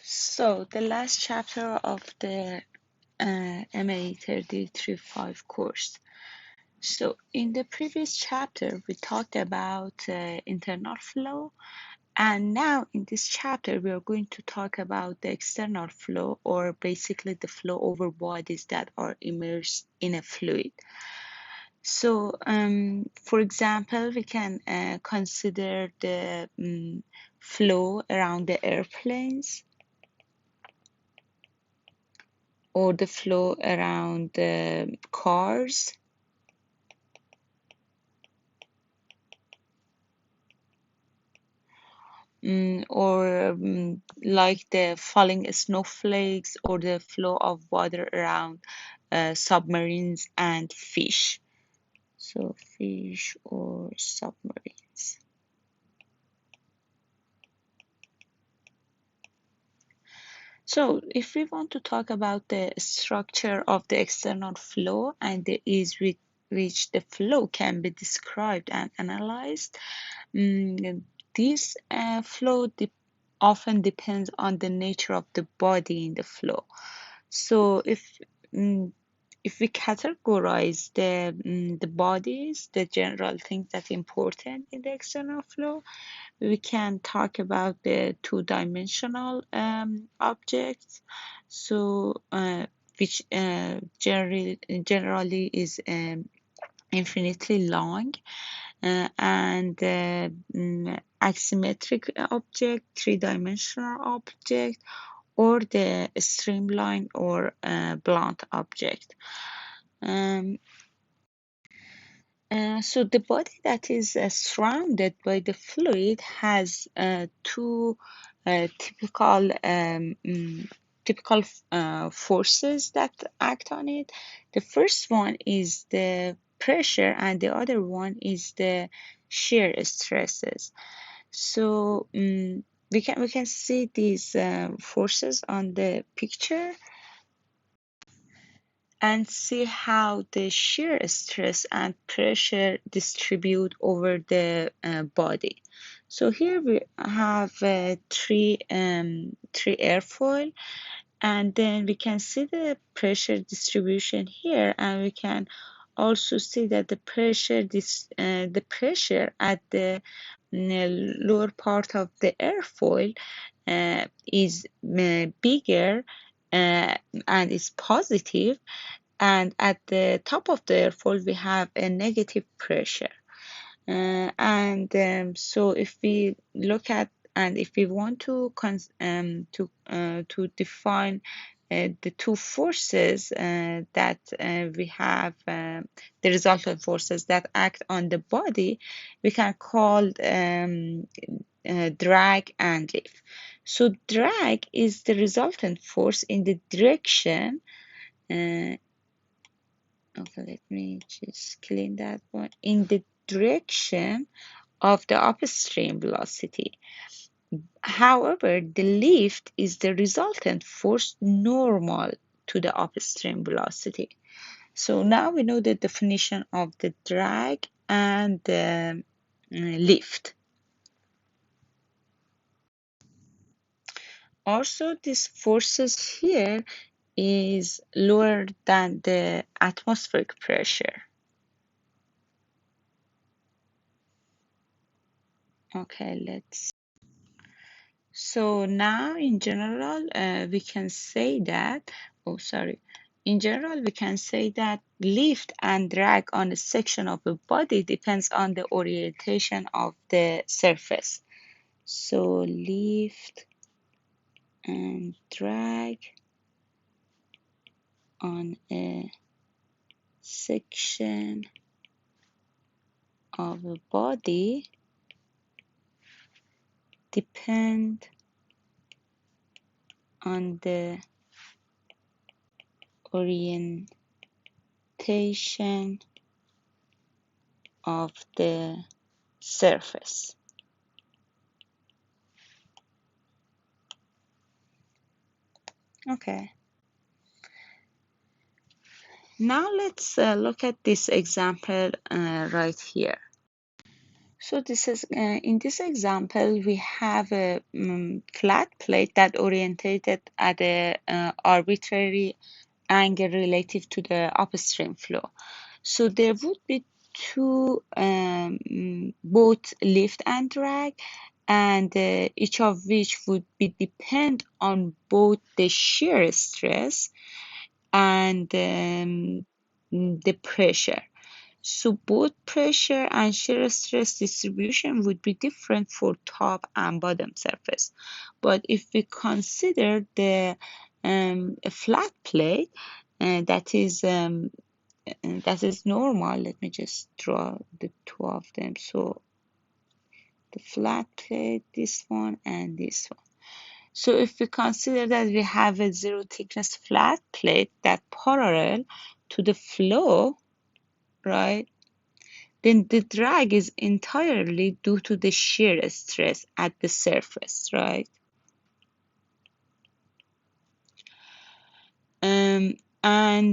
So the last chapter of the MA 335 course. So in the previous chapter, we talked about internal flow, and now in this chapter, we are going to talk about the external flow, or basically the flow over bodies that are immersed in a fluid. So, for example, we can consider the flow around the airplanes, or the flow around the cars, or like the falling snowflakes, or the flow of water around submarines and fish. So fish or submarines. So if we want to talk about the structure of the external flow and the ease with which the flow can be described and analyzed, this flow often depends on the nature of the body in the flow. So mm, if we categorize the bodies, the general things that are important in the external flow, we can talk about the two-dimensional objects. So which generally is infinitely long, and asymmetric object, three-dimensional object, or the streamline or blunt object. Um, so the body that is surrounded by the fluid has two typical forces that act on it. The first one is the pressure, and the other one is the shear stresses. So we can see these forces on the picture and see how the shear stress and pressure distribute over the body. So here we have three airfoil, and then we can see the pressure distribution here, and we can also see that the pressure at the lower part of the airfoil is bigger, and is positive, and at the top of the airfoil we have a negative pressure. And so if we look at, and if we want to define the two forces that we have, the resultant forces that act on the body, we can call drag and lift. So drag is the resultant force in the direction. Okay, let me just clean that one. In the direction of the upstream velocity. However, the lift is the resultant force normal to the upstream velocity. So now we know the definition of the drag and the lift. Also, these forces here is lower than the atmospheric pressure. Okay, let's. So now in general, we can say that, oh, sorry. In general, we can say that lift and drag on a section of a body depends on the orientation of the surface. So lift and drag on a section of a body depend on the orientation of the surface. Okay. Now let's look at this example right here. So this is in this example, we have a flat plate that orientated at a arbitrary angle relative to the upstream flow. So there would be two both lift and drag, and each of which would be depend on both the shear stress and the pressure. So both pressure and shear stress distribution would be different for top and bottom surface. But if we consider the a flat plate, that is normal. Let me just draw the two of them. So the flat plate, this one and this one. So if we consider that we have a zero thickness flat plate that parallel to the flow, right? Then the drag is entirely due to the shear stress at the surface, right? And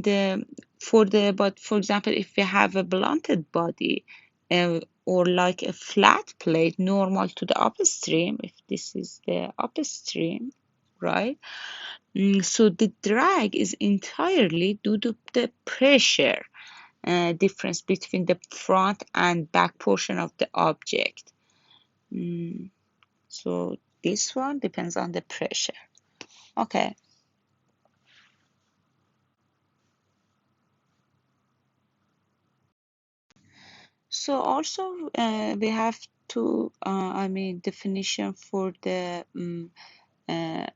but for example, if we have a blunted body or like a flat plate normal to the upstream, if this is the upstream, right? So the drag is entirely due to the pressure difference between the front and back portion of the object. So this one depends on the pressure. Okay. So also we have to, definition for the uh,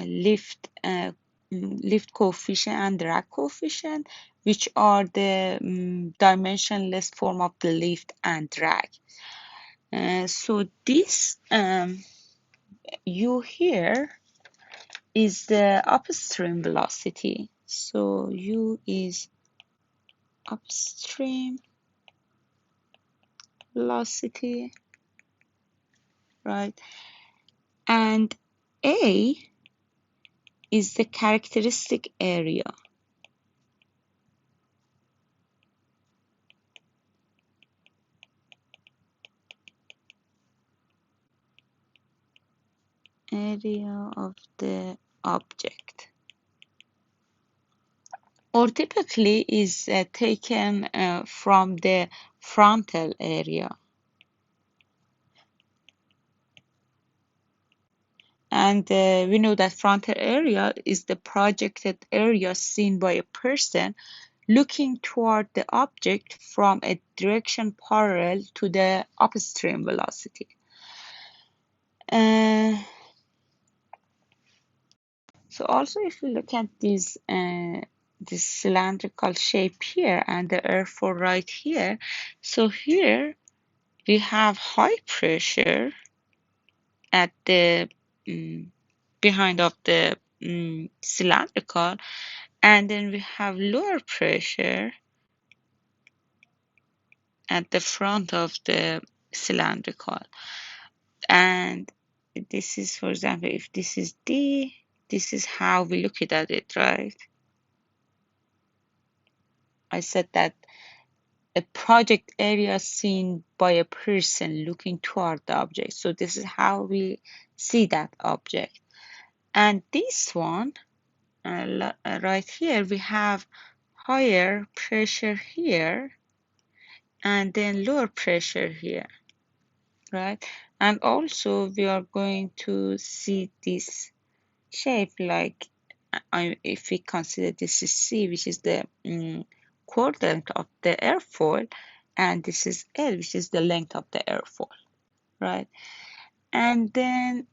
lift coefficient and drag coefficient, which are the dimensionless form of the lift and drag. So this U here is the upstream velocity. So U is upstream velocity, right? And A is the characteristic area. Area of the object. Or typically is taken from the frontal area. And we know that frontal area is the projected area seen by a person looking toward the object from a direction parallel to the upstream velocity. So also if we look at this cylindrical shape here and the airfoil right here, so here we have high pressure at the behind of the cylindrical, and then we have lower pressure at the front of the cylindrical. And this is, for example, if this is D, this is how we look at it, right? I said that a project area seen by a person looking toward the object. So this is how we see that object. And this one, right here, we have higher pressure here and then lower pressure here, right? And also we are going to see this shape like if we consider this is C, which is the chord length of the airfoil, and this is L, which is the length of the airfoil, right? And then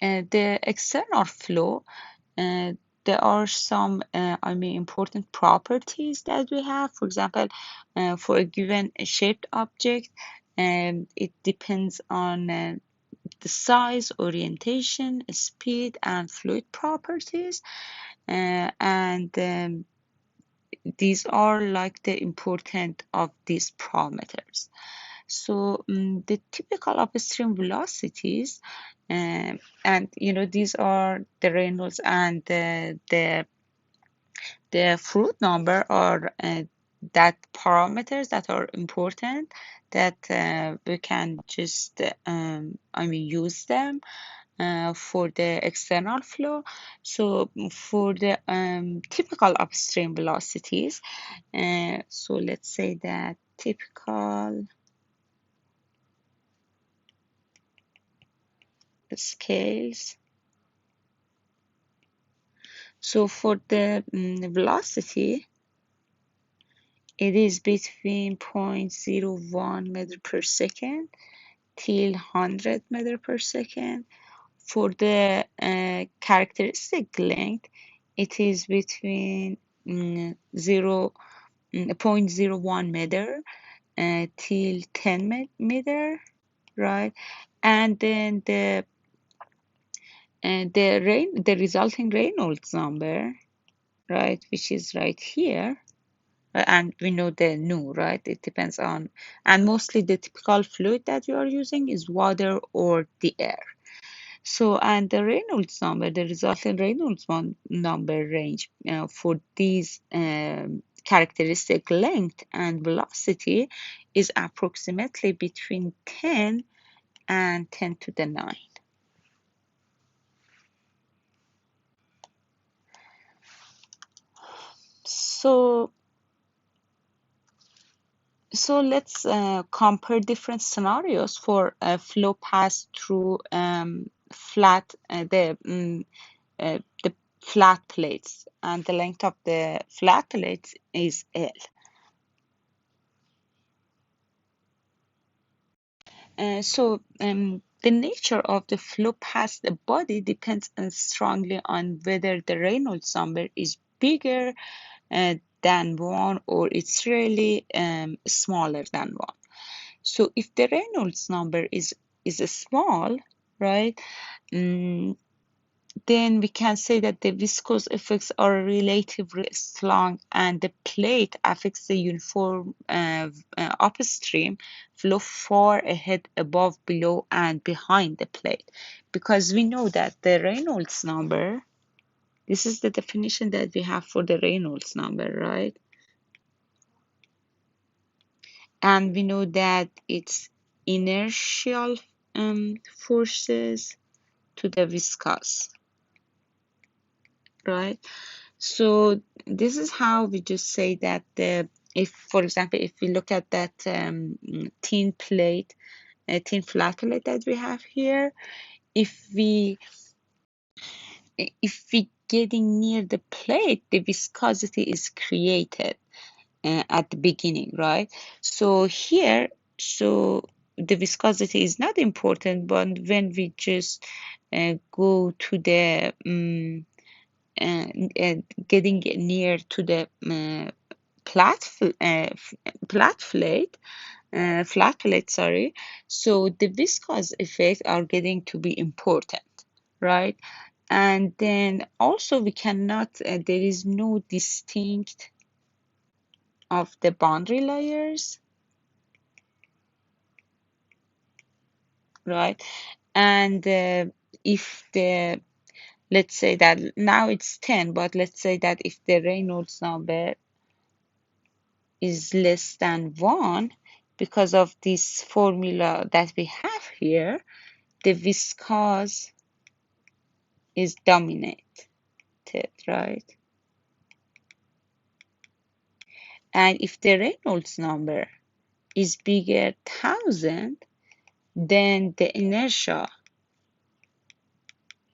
the external flow, uh, there are some, important properties that we have. For example, for a given shaped object, it depends on the size, orientation, speed, and fluid properties. And these are like the important of these parameters. So the typical upstream velocities, and these are the Reynolds and the fruit number are that parameters that are important that we can just use them for the external flow. So for the typical upstream velocities, so let's say that typical scales. So for the velocity, it is between 0.01 meter per second till 100 meter per second. For the characteristic length, it is between 0.01 meter till 10 meter, right? And then the resulting Reynolds number, right, which is right here, and we know the nu, right? It depends on, and mostly the typical fluid that you are using is water or the air. So, and the Reynolds number, the resulting Reynolds number range for these characteristic length and velocity is approximately between 10 and 10 to the 9. So, let's compare different scenarios for a flow path through flat the flat plates, and the length of the flat plates is L. The nature of the flow past the body depends strongly on whether the Reynolds number is bigger than 1 or it's really smaller than 1. So if the Reynolds number is small, right, mm, then we can say that the viscous effects are relatively strong and the plate affects the uniform upstream flow far ahead, above, below, and behind the plate. Because we know that the Reynolds number, this is the definition that we have for the Reynolds number, right? And we know that it's inertial forces to the viscous, right? So this is how we just say that if, for example, if we look at that thin plate, a thin flat plate that we have here, if we getting near the plate, the viscosity is created at the beginning, right? So here, so the viscosity is not important, but when we just go to the getting near to the flat plate, flat plate, sorry. So the viscous effects are getting to be important, right? And then also we cannot, there is no distinct of the boundary layers, right? And if the, let's say that now it's 10, but let's say that if the Reynolds number is less than 1, because of this formula that we have here, the viscous is dominated, right? And if the Reynolds number is bigger 1000, then the inertia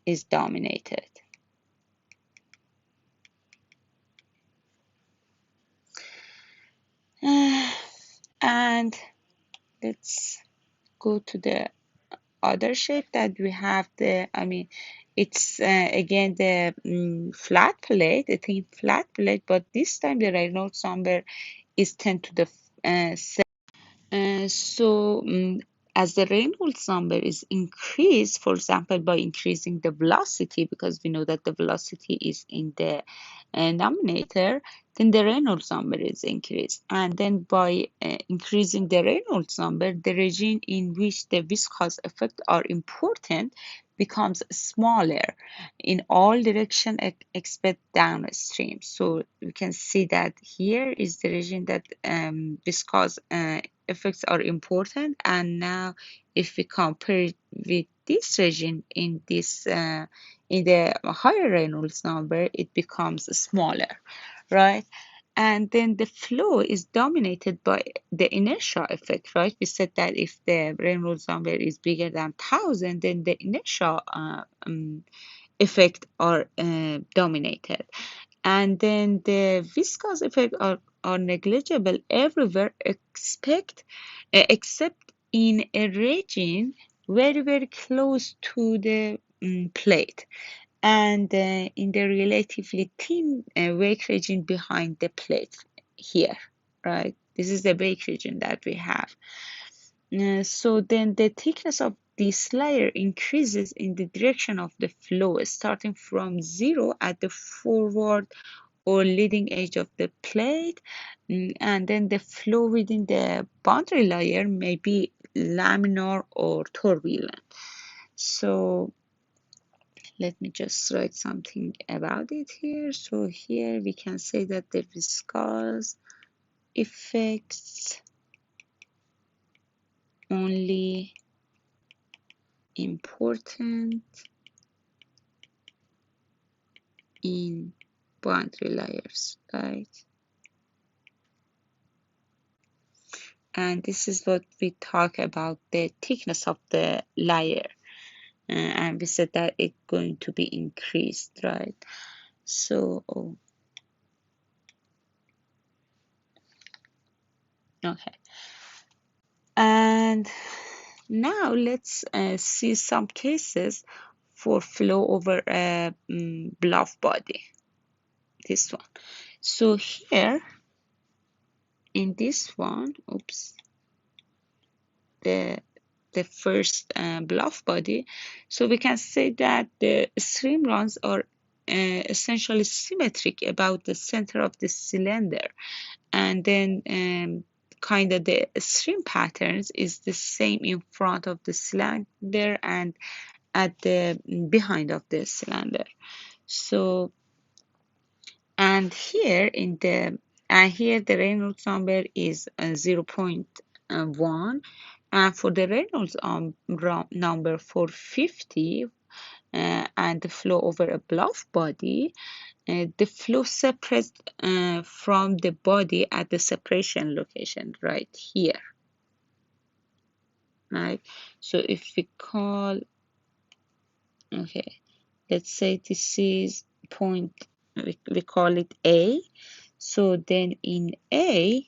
is dominated. And let's go to the other shape that we have. It's again the flat plate, a thin flat plate, but this time the Reynolds number is 10 to the 7. So as the Reynolds number is increased, for example, by increasing the velocity, because we know that the velocity is in the denominator, then the Reynolds number is increased. And then by increasing the Reynolds number, the region in which the viscous effects are important becomes smaller in all direction except downstream. So we can see that here is the region that viscous effects are important. And now if we compare it with this region in this in the higher Reynolds number, it becomes smaller, right? And then the flow is dominated by the inertia effect, right? We said that if the Reynolds number is bigger than 1000, then the inertia effect are dominated. And then the viscous effect are negligible everywhere except in a region very, very close to the plate, and in the relatively thin wake region behind the plate here, right? This is the wake region that we have. So then the thickness of this layer increases in the direction of the flow, starting from zero at the forward or leading edge of the plate, and then the flow within the boundary layer may be laminar or turbulent. So let me just write something about it here. So here we can say that the viscous effects only important in boundary layers, right? And this is what we talk about, the thickness of the layer. And we said that it's going to be increased, right? So, okay. And now let's see some cases for flow over a bluff body, this one. So here in this one, oops, the first bluff body, so we can say that the streamlines are essentially symmetric about the center of the cylinder, and then kind of the stream patterns is the same in front of the cylinder and at the behind of the cylinder. So and here in the here the Reynolds number is 0.1, and for the Reynolds number for 50 and the flow over a bluff body, the flow separates from the body at the separation location right here, right? So if we call, okay, let's say this is point, we call it A. So then in A,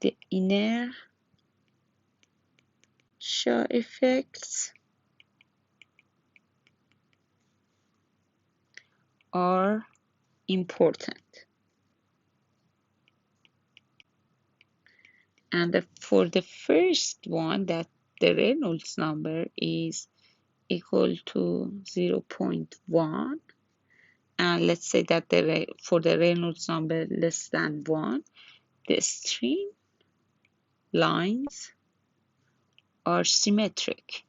the inertia effects are important. And for the first one, that the Reynolds number is equal to 0.1, and let's say that for the Reynolds number less than 1, the stream lines are symmetric.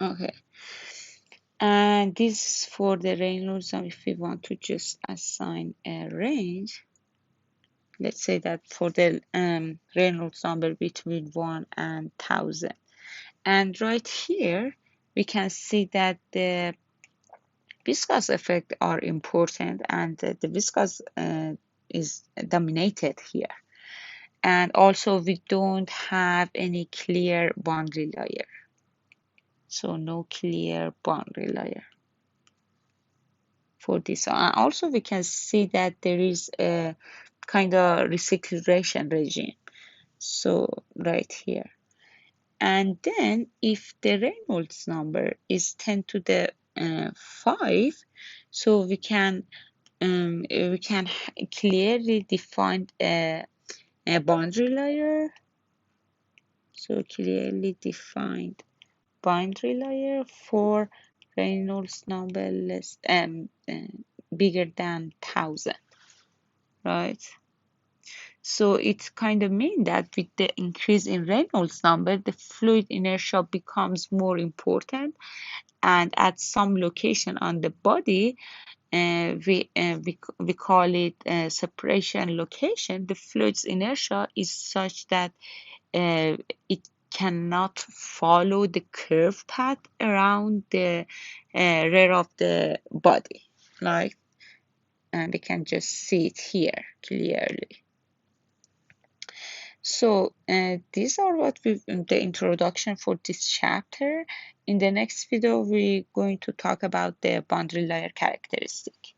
Okay, and this for the Reynolds number. If we want to just assign a range, let's say that for the Reynolds number between 1 and 1000, and right here we can see that the viscous effect are important, and the viscous is dominated here, and also we don't have any clear boundary layer, so no clear boundary layer for this. And also we can see that there is a kind of recirculation regime, so right here. And then if the Reynolds number is 10 to the 5, so we can clearly define a boundary layer. So clearly defined boundary layer for Reynolds number less bigger than 1000, right? So it kind of means that with the increase in Reynolds number, the fluid inertia becomes more important, and at some location on the body, we call it separation location, the fluid's inertia is such that it cannot follow the curved path around the rear of the body, like, and we can just see it here clearly. So these are what we the introduction for this chapter. In the next video, we're going to talk about the boundary layer characteristic.